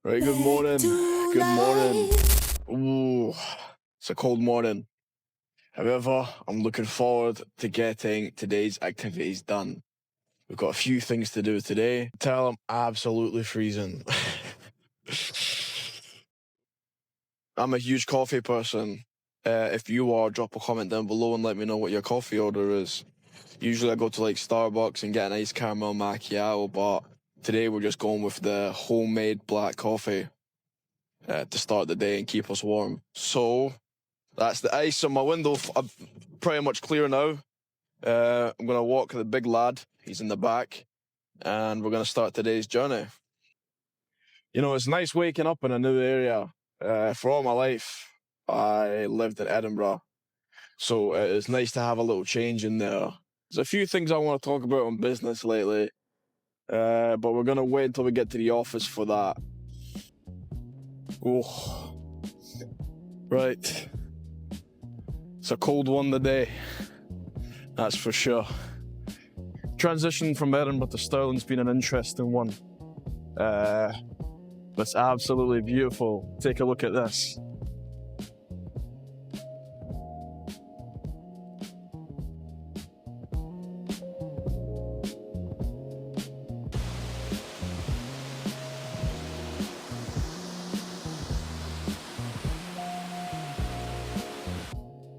Right, good morning. Good morning. Ooh, it's a cold morning. However, I'm looking forward to getting today's activities done. We've got a few things to do today. Tell I'm absolutely freezing. I'm a huge coffee person. If you are, drop a comment down below and let me know what your coffee order is. Usually I go to like Starbucks and get a nice caramel macchiato, but today we're just going with the homemade black coffee to start the day and keep us warm. So that's the ice on my window. I'm pretty much clear now. I'm going to walk the big lad. He's in the back. And we're going to start today's journey. You know, it's nice waking up in a new area. For all my life, I lived in Edinburgh. So it's nice to have a little change in there. There's a few things I want to talk about on business lately. But we're going to wait until we get to the office for that. Oh, right. It's a cold one today. That's for sure. Transition from Edinburgh to Stirling's been an interesting one. It's absolutely beautiful. Take a look at this.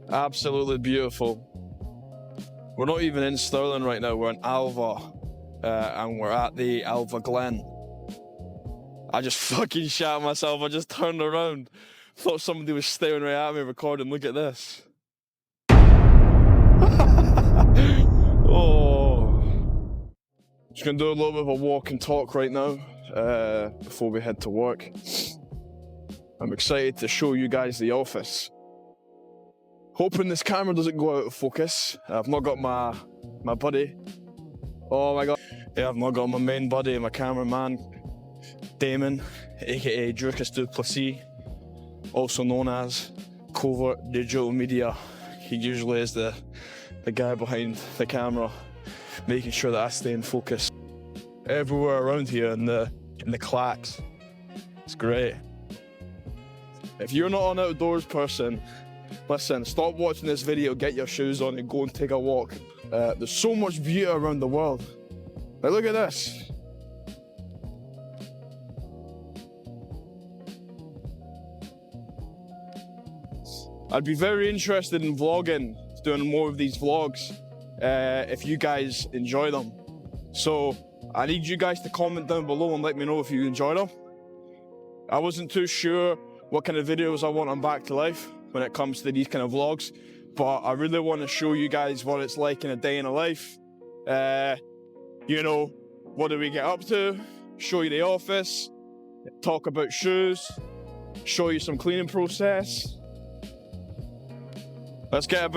Absolutely beautiful. We're not even in Stirling right now, we're in Alva, and we're at the Alva Glen. I just fucking shat myself, I just turned around. Thought somebody was staring right at me recording, look at this. Oh. Just gonna do a little bit of a walk and talk right now, before we head to work. I'm excited to show you guys the office. Hoping this camera doesn't go out of focus. I've not got my buddy. Oh my god. Yeah, I've not got my main buddy, my cameraman, Damon, aka Drucas Duplessis, also known as Covert Digital Media. He usually is the guy behind the camera, making sure that I stay in focus. Everywhere around here in the clacks. It's great. If you're not an outdoors person, listen, stop watching this video, get your shoes on and go and take a walk. There's so much beauty around the world. Like, look at this. I'd be very interested in vlogging, doing more of these vlogs, if you guys enjoy them. So I need you guys to comment down below and let me know if you enjoy them. I wasn't too sure what kind of videos I want on Back2Life when it comes to these kind of vlogs, but I really want to show you guys what it's like in a day in a life. You know, what do we get up to, show you the office, talk about shoes, show you some cleaning process. Let's get a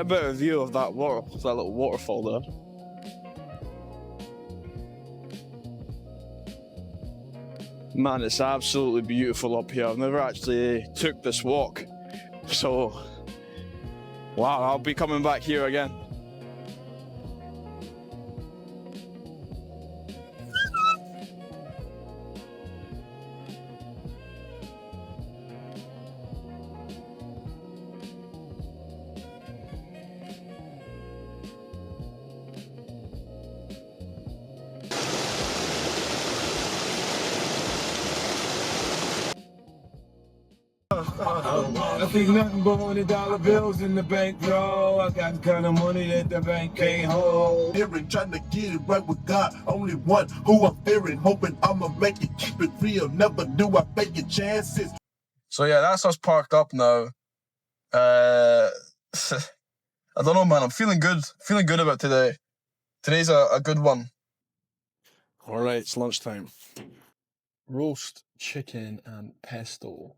better view of that little waterfall there. Man, it's absolutely beautiful up here. I've never actually took this walk, so wow, I'll be coming back here again. I think nothing but $100 bills in the bank, bro. I got the kind of money that the bank can't hold. Fearing, trying to get it right with God. Only one who I'm fearing, hoping I'ma make it. Keep it real, never do I fake your chances. So yeah, that's us parked up now. I don't know, man. I'm feeling good about today. Today's a good one. All right, it's lunchtime. Roast chicken and pesto.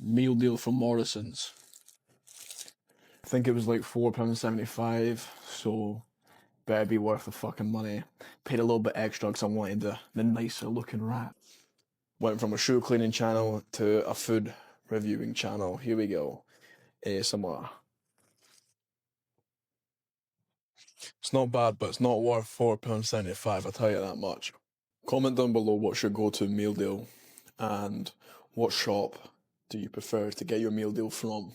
Meal deal from Morrison's. I think it was like £4.75, so better be worth the fucking money. Paid a little bit extra because I wanted the nicer looking wrap. Went from a shoe cleaning channel to a food reviewing channel. Here we go. ASMR. It's not bad, but it's not worth £4.75, I'll tell you that much. Comment down below what's your go-to meal deal. And what shop do you prefer to get your meal deal from?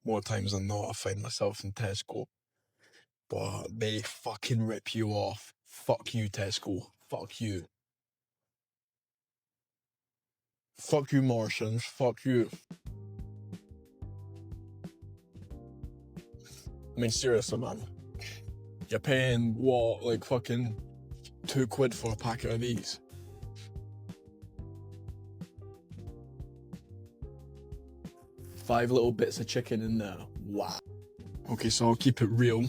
More times than not, I find myself in Tesco. But they fucking rip you off. Fuck you, Tesco. Fuck you. Fuck you, Martians. Fuck you. I mean, seriously, man. You're paying, what, like fucking £2 for a packet of these? Five little bits of chicken in there. Wow. Okay, so I'll keep it real.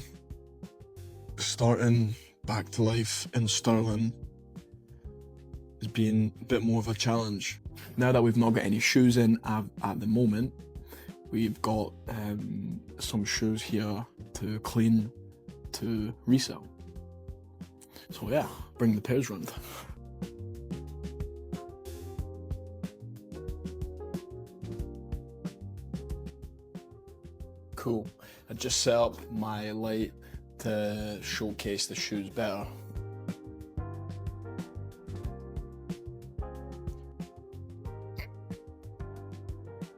Starting back to life in Stirling has been a bit more of a challenge. Now that we've not got any shoes in at the moment, we've got some shoes here to clean to resell. So yeah, bring the pairs round. Cool. I just set up my light to showcase the shoes better.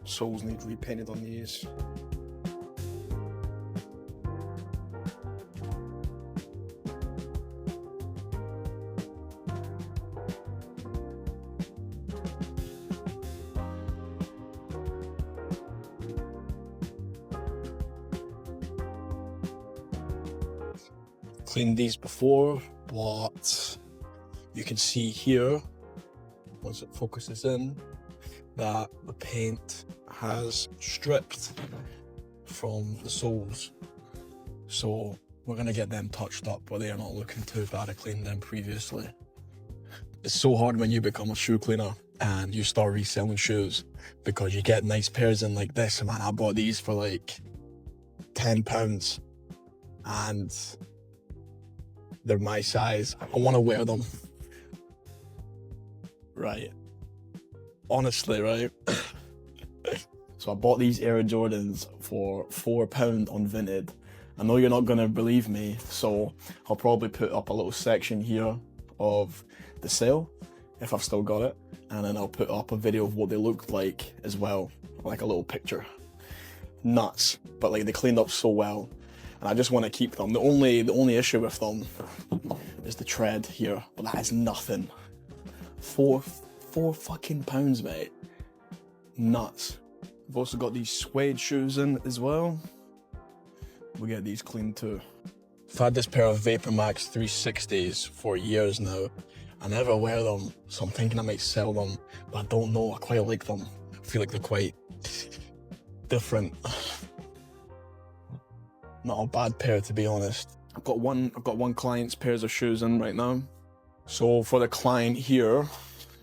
Soles need repainted on these. Cleaned these before, but you can see here, once it focuses in, that the paint has stripped from the soles. So we're gonna get them touched up, but they are not looking too bad. I cleaned them previously. It's so hard when you become a shoe cleaner and you start reselling shoes, because you get nice pairs in like this. Man, I bought these for like £10 and they're my size. I want to wear them. Right. Honestly, right? So I bought these Air Jordans for £4 on Vinted. I know you're not going to believe me, so I'll probably put up a little section here of the sale, if I've still got it, and then I'll put up a video of what they looked like as well, like a little picture. Nuts, but like they cleaned up so well, and I just want to keep them. The only issue with them is the tread here, but that is nothing. Four fucking pounds, mate. Nuts. I've also got these suede shoes in as well. We'll get these cleaned too. I've had this pair of Vapor Max 360s for years now. I never wear them, so I'm thinking I might sell them, but I don't know. I quite like them. I feel like they're quite different. Not a bad pair, to be honest. I've got one client's pairs of shoes in right now. So for the client here,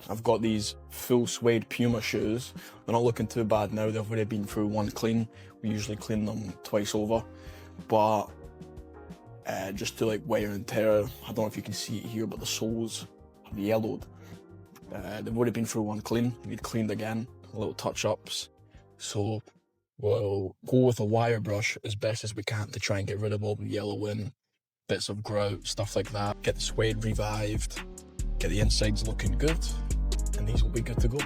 I've got these full suede Puma shoes. They're not looking too bad now. They've already been through one clean. We usually clean them twice over, but just to like wear and tear. I don't know if you can see it here, but the soles have yellowed. They've already been through one clean. Need cleaned again, little touch-ups. So we'll go with a wire brush as best as we can to try and get rid of all the yellowing, bits of grout, stuff like that. Get the suede revived, get the insides looking good, and these will be good to go.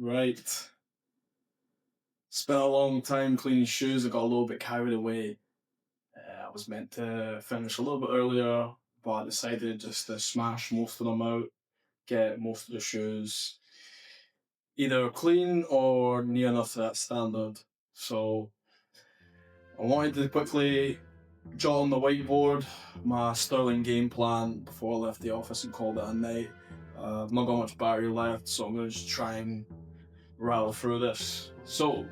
Right. Spent a long time cleaning shoes. I got a little bit carried away. I was meant to finish a little bit earlier, but I decided just to smash most of them out, get most of the shoes either clean or near enough to that standard. So I wanted to quickly jot on the whiteboard my Stirling game plan before I left the office and called it a night. I've not got much battery left, so I'm going to just try and rattle through this. So,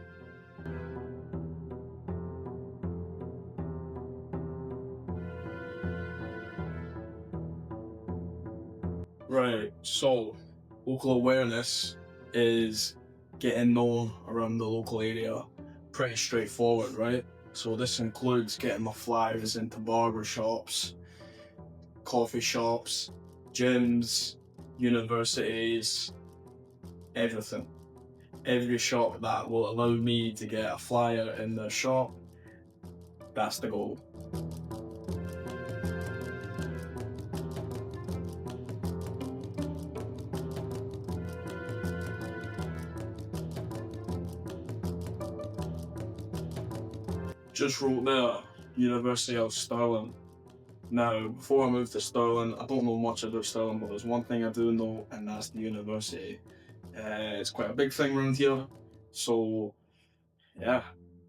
right, so local awareness is getting known around the local area. Pretty straightforward, right? So this includes getting my flyers into barber shops, coffee shops, gyms, universities, everything. Every shop that will allow me to get a flyer in their shop, that's the goal. Just wrote there, University of Stirling. Now, before I moved to Stirling, I don't know much about Stirling, but there's one thing I do know, and that's the university. It's quite a big thing around here, so yeah,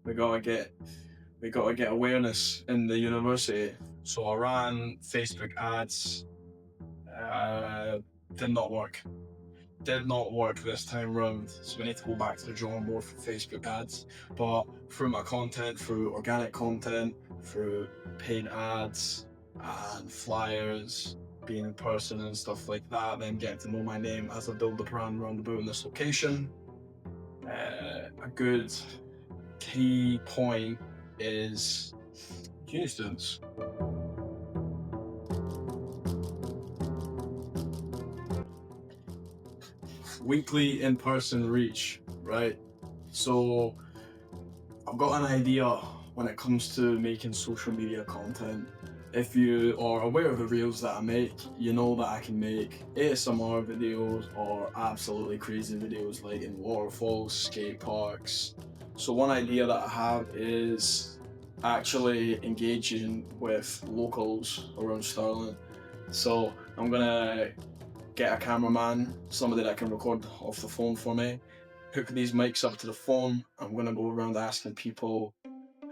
we gotta get awareness in the university. So I ran Facebook ads. Did not work. Did not work this time round, so we need to go back to the drawing board for Facebook ads. But through my content, through organic content, through paid ads and flyers, being in person and stuff like that, then getting to know my name as I build the brand round about in this location. A good key point is uni students. Weekly in-person reach, right? So I've got an idea when it comes to making social media content. If you are aware of the reels that I make, you know that I can make ASMR videos or absolutely crazy videos like in waterfalls, skate parks. So one idea that I have is actually engaging with locals around Stirling. So I'm gonna get a cameraman, somebody that can record off the phone for me, hook these mics up to the phone. I'm gonna go around asking people,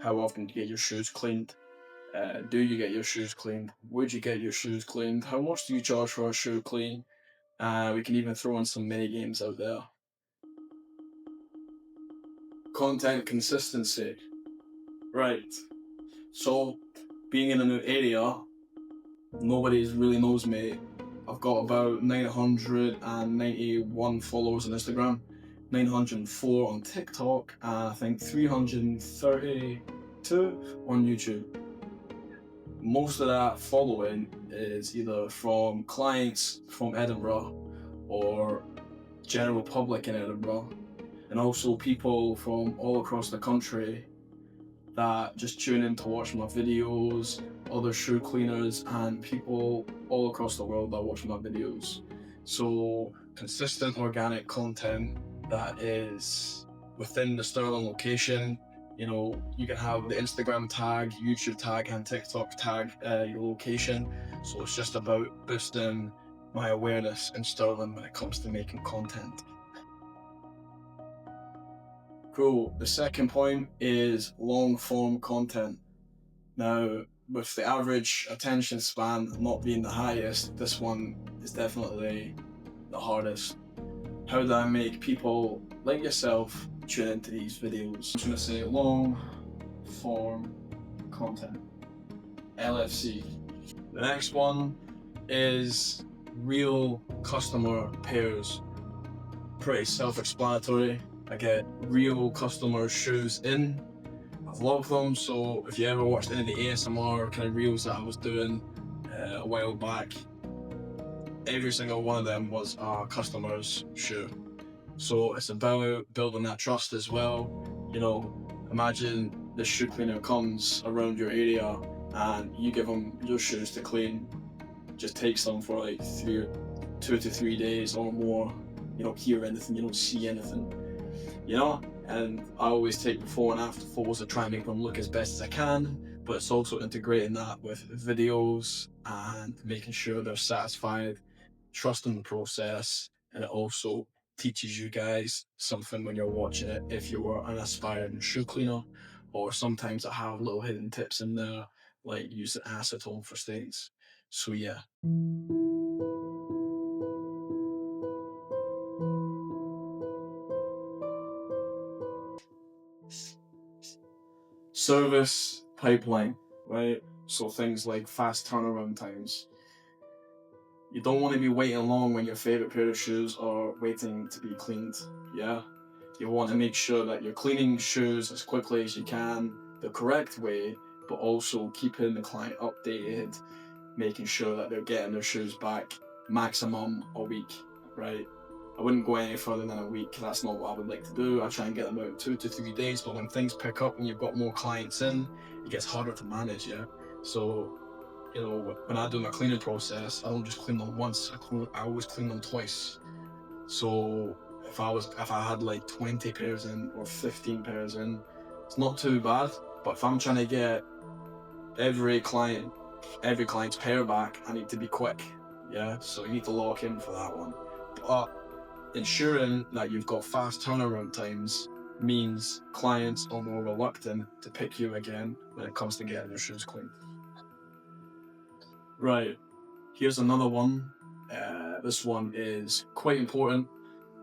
how often do you get your shoes cleaned? Do you get your shoes cleaned? Would you get your shoes cleaned? How much do you charge for a shoe clean? We can even throw in some mini games out there. Content consistency. Right. So, being in a new area, nobody really knows me. I've got about 991 followers on Instagram, 904 on TikTok, and I think 332 on YouTube. Most of that following is either from clients from Edinburgh or general public in Edinburgh, and also people from all across the country that just tune in to watch my videos, other shoe cleaners, and people all across the world that watch my videos. So consistent organic content that is within the Stirling location. You know, you can have the Instagram tag, YouTube tag, and TikTok tag your location. So it's just about boosting my awareness in Stirling when it comes to making content. Cool. The second point is long form content. Now, with the average attention span not being the highest, this one is definitely the hardest. How do I make people like yourself tune into these videos? I'm going to say long form content, LFC. The next one is real customer pairs. Pretty self-explanatory. I get real customer shoes in. I love them, so if you ever watched any of the ASMR kind of reels that I was doing a while back, every single one of them was a customer's shoe. So it's about building that trust as well. You know, imagine the shoe cleaner comes around your area and you give them your shoes to clean. Just takes them for like 2 to 3 days or more. you don't hear anything, you don't see anything, you know? And I always take before and after photos to try and make them look as best as I can, but it's also integrating that with videos and making sure they're satisfied, trusting the process, and it also teaches you guys something when you're watching it if you were an aspiring shoe cleaner, or sometimes I have little hidden tips in there, like using acetone for stains. So yeah. Service pipeline, right? So things like fast turnaround times. You don't want to be waiting long when your favorite pair of shoes are waiting to be cleaned, yeah? You want to make sure that you're cleaning shoes as quickly as you can, the correct way, but also keeping the client updated, making sure that they're getting their shoes back maximum a week, right? I wouldn't go any further than a week. That's not what I would like to do. I try and get them out 2 to 3 days, but when things pick up and you've got more clients in, it gets harder to manage, yeah? So, you know, when I do my cleaning process, I don't just clean them once, I always clean them twice. So if I had like 20 pairs in or 15 pairs in, it's not too bad. But if I'm trying to get every client's pair back, I need to be quick, yeah? So you need to lock in for that one. But ensuring that you've got fast turnaround times means clients are more reluctant to pick you again when it comes to getting their shoes cleaned. Right, here's another one. This one is quite important.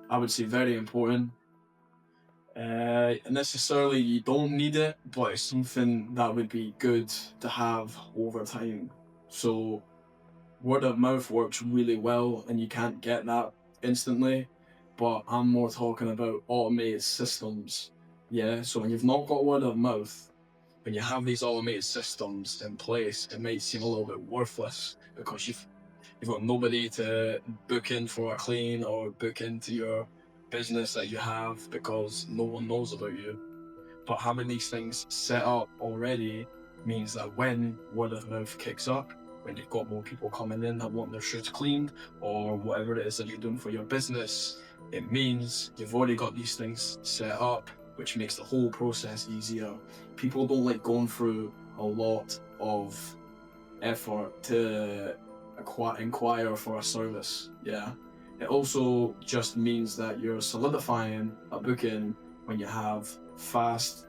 I would say very important. Necessarily you don't need it, but it's something that would be good to have over time. So word of mouth works really well, and you can't get that instantly, but I'm more talking about automated systems. Yeah, so when you've not got word of mouth, when you have these automated systems in place, it might seem a little bit worthless because you've got nobody to book in for a clean or book into your business that you have because no one knows about you. But having these things set up already means that when word of mouth kicks up, when you've got more people coming in that want their shoes cleaned or whatever it is that you're doing for your business, it means you've already got these things set up, which makes the whole process easier. People don't like going through a lot of effort to inquire for a service, yeah? It also just means that you're solidifying a booking when you have fast,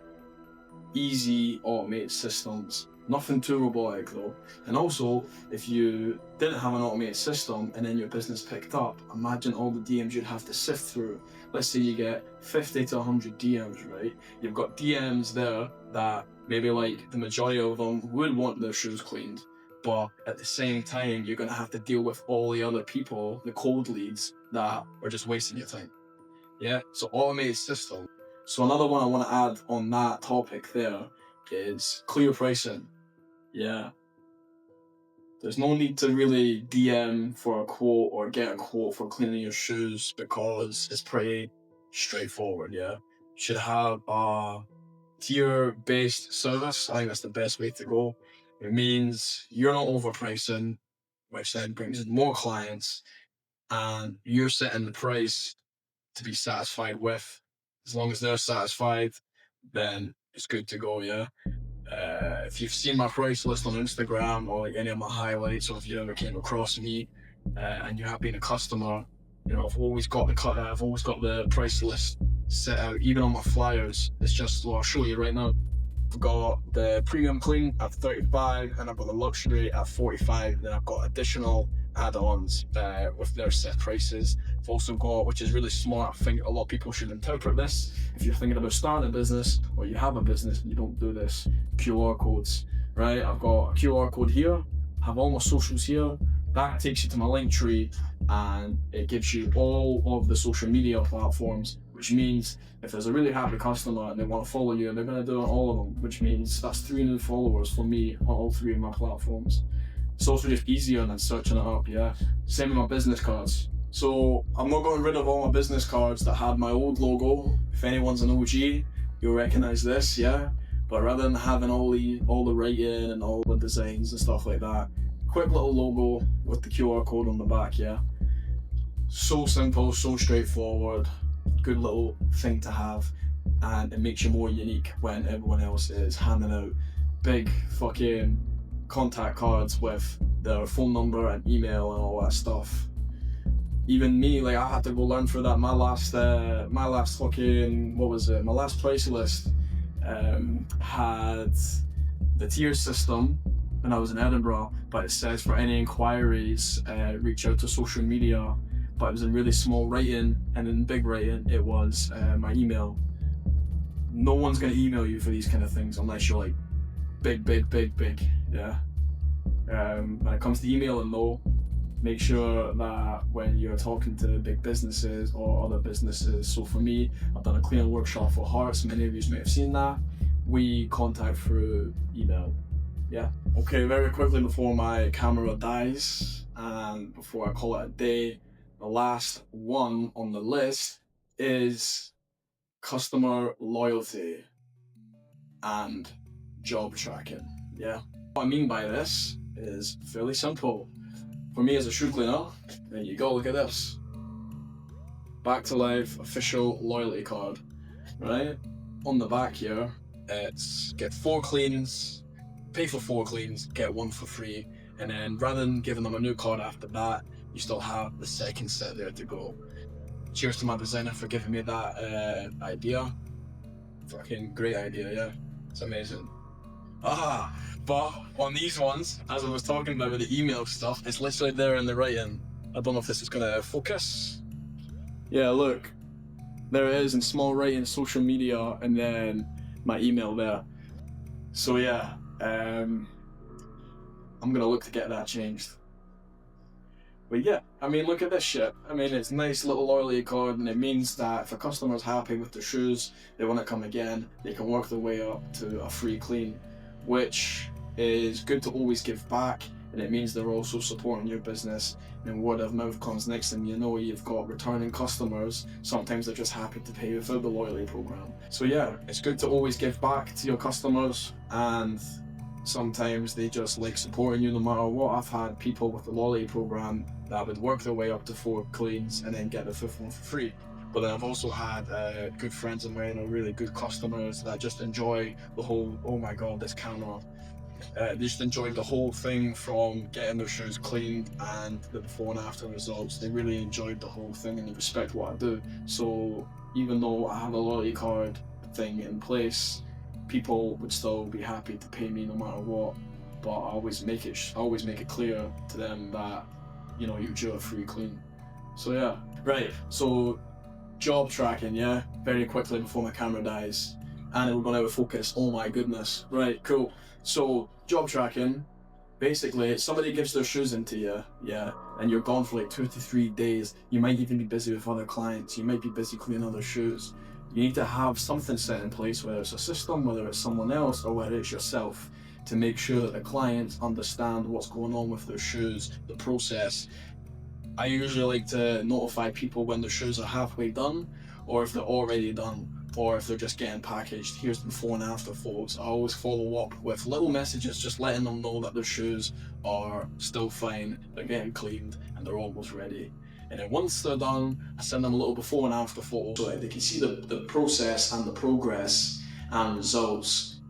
easy automated systems. Nothing too robotic though. And also, if you didn't have an automated system and then your business picked up, imagine all the DMs you'd have to sift through. Let's say you get 50 to 100 DMs, right? You've got DMs there that maybe like the majority of them would want their shoes cleaned, but at the same time, you're gonna have to deal with all the other people, the cold leads, that are just wasting your time. Yeah, so automated system. So another one I wanna add on that topic there is clear pricing. Yeah. There's no need to really DM for a quote or get a quote for cleaning your shoes because it's pretty straightforward, yeah. You should have a tier-based service. I think that's the best way to go. It means you're not overpricing, which then brings in more clients, and you're setting the price to be satisfied with. As long as they're satisfied, then it's good to go, yeah. If you've seen my price list on Instagram or like any of my highlights, or if you ever came across me and you have been a customer, you know, I've always got the price list set out, even on my flyers. It's just, well, I'll show you right now. I've got the premium clean at 35, and I've got the luxury at 45. Then I've got additional add-ons with their set prices. I've also got, which is really smart, I think a lot of people should interpret this if you're thinking about starting a business or you have a business and you don't do this, QR codes, right? I've got a QR code here, I have all my socials here, that takes you to my link tree, and it gives you all of the social media platforms, which means if there's a really happy customer and they want to follow you, and they're going to do it on all of them, which means that's 3 new followers for me on all 3 of my platforms. It's also just easier than searching it up, yeah. Same with my business cards. So I'm not getting rid of all my business cards that had my old logo. If anyone's an OG, you'll recognize this, yeah. But rather than having all the writing and all the designs and stuff like that, quick little logo with the QR code on the back, yeah. So simple, so straightforward, good little thing to have, and it makes you more unique when everyone else is handing out big fucking contact cards with their phone number and email and all that stuff. Even me, like, I had to go learn through that. My last fucking, what was it? My last price list had the tier system when I was in Edinburgh, but it says for any inquiries, reach out to social media. But it was in really small writing, and in big writing, it was my email. No one's gonna email you for these kind of things unless you're like big, yeah. When it comes to emailing though, make sure that when you're talking to big businesses or other businesses, so for me, I've done a cleaning workshop for Hearts, many of you may have seen that, we contact through email, yeah. Okay, very quickly before my camera dies and before I call it a day, the last one on the list is customer loyalty and job tracking, yeah. What I mean by this is fairly simple. For me as a shoe cleaner, there you go, look at this. Back2Life official loyalty card, right? On the back here, it's get 4 cleans, pay for 4 cleans, get 1 for free, and then rather than giving them a new card after that, you still have the second set there to go. Cheers to my designer for giving me that idea. Fucking great idea, yeah. It's amazing. But on these ones, as I was talking about with the email stuff, it's literally there in the writing. I don't know if this is gonna focus. Yeah, look. There it is in small writing, social media, and then my email there. So yeah, I'm gonna look to get that changed. But yeah, I mean, look at this shit. I mean, it's a nice little loyalty card, and it means that if a customer's happy with their shoes, they want to come again, they can work their way up to a free clean, which is good to always give back, and it means they're also supporting your business, and word of mouth comes next thing you know, you've got returning customers. Sometimes they're just happy to pay without the loyalty program. So yeah, it's good to always give back to your customers, and sometimes they just like supporting you no matter what. I've had people with the loyalty program that would work their way up to 4 cleans and then get the 5th one for free. But then I've also had good friends of mine or really good customers that just enjoy the whole, oh my god, this camera. They just enjoyed the whole thing from getting their shoes cleaned and the before and after results. They really enjoyed the whole thing and they respect what I do. So even though I have a loyalty card thing in place, people would still be happy to pay me no matter what. But I always make it clear to them that, you know, you're due a free clean. So yeah, right. So job tracking, yeah. Very quickly before my camera dies, and we're going out of focus. Oh my goodness. Right, cool. So job tracking, basically, somebody gives their shoes into you, yeah, and you're gone for like 2 to 3 days. You might even be busy with other clients. You might be busy cleaning other shoes. You need to have something set in place, whether it's a system, whether it's someone else, or whether it's yourself, to make sure that the clients understand what's going on with their shoes, the process. I usually like to notify people when their shoes are halfway done, or if they're already done, or if they're just getting packaged. Here's the before and after photos. I always follow up with little messages just letting them know that their shoes are still fine, they're getting cleaned, and they're almost ready. And then once they're done, I send them a little before and after photo so that they can see the process and the progress and results.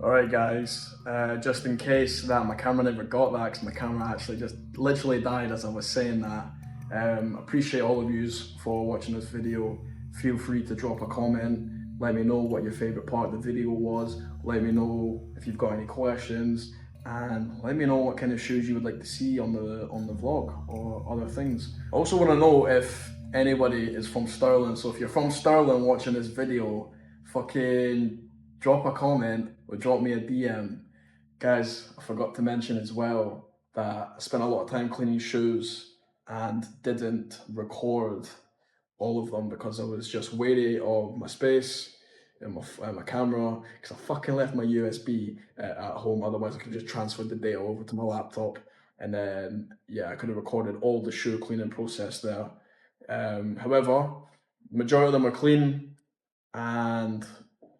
Alright guys, just in case that my camera never got that, because my camera actually just literally died as I was saying that. Appreciate all of yous for watching this video. Feel free to drop a comment, let me know what your favourite part of the video was, let me know if you've got any questions, and let me know what kind of shoes you would like to see on the vlog or other things. I also want to know if anybody is from Stirling, so if you're from Stirling watching this video, fucking drop a comment or drop me a DM. Guys, I forgot to mention as well that I spent a lot of time cleaning shoes and didn't record all of them because I was just wary of my space and my camera, because I fucking left my USB at home. Otherwise I could just transfer the data over to my laptop, and then yeah, I could have recorded all the shoe cleaning process there. However, majority of them are clean, and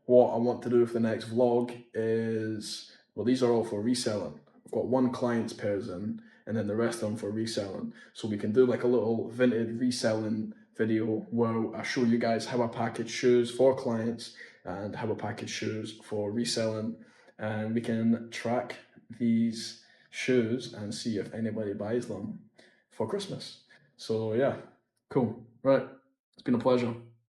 what I want to do with the next vlog is, well, these are all for reselling. I've got 1 client's pairs in, and then the rest of them for reselling. So we can do like a little vintage reselling video where I show you guys how I package shoes for clients and how I package shoes for reselling, and we can track these shoes and see if anybody buys them for Christmas. So yeah, cool. Right, it's been a pleasure.